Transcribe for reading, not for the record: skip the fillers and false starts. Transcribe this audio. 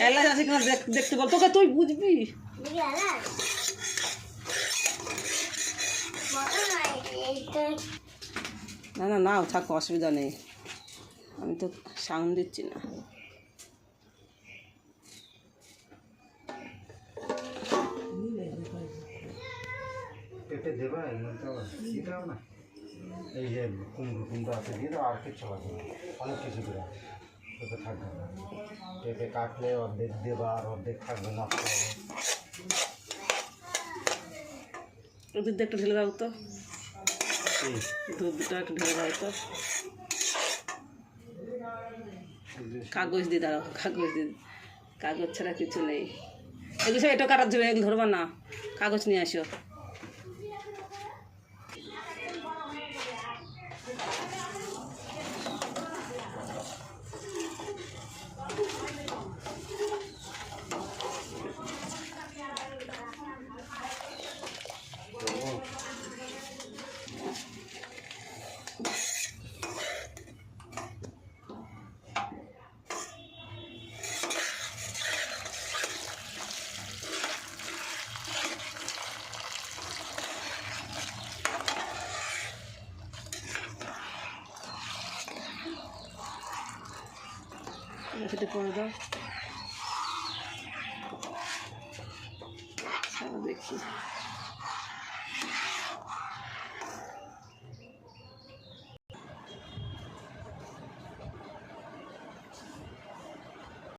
এলাচ আছে কিনা দেখতে বল, তোকে তুই বুঝবি। না না নাও, থাক, অসুবিধা নেই, আমি তো সাউন্ড দিচ্ছি না। পেঁপে দেবা দিতেও না, এই যে কুমড়ো আছে দিয়ে দাও, আর কিছু লাগবে না, অনেক কিছু দেওয়া পেঁপে থাকবে না। পেঁপে কাটলে অর্ধেক দেবা আর অর্ধেক থাকবে, নষ্ট হবে। দুধ একটু ঢেলে দাও তো, দুধটা একটু ঢেলে দাও তো। কাগজ দিয়ে দাও, কাগজ দিয়ে, কাগজ ছাড়া কিছু নেই। এগুলো সব এটা কাটার জন্য, এগুলো ধরবা না, কাগজ নিয়ে আসো। খেতে করে দাও, দেখি।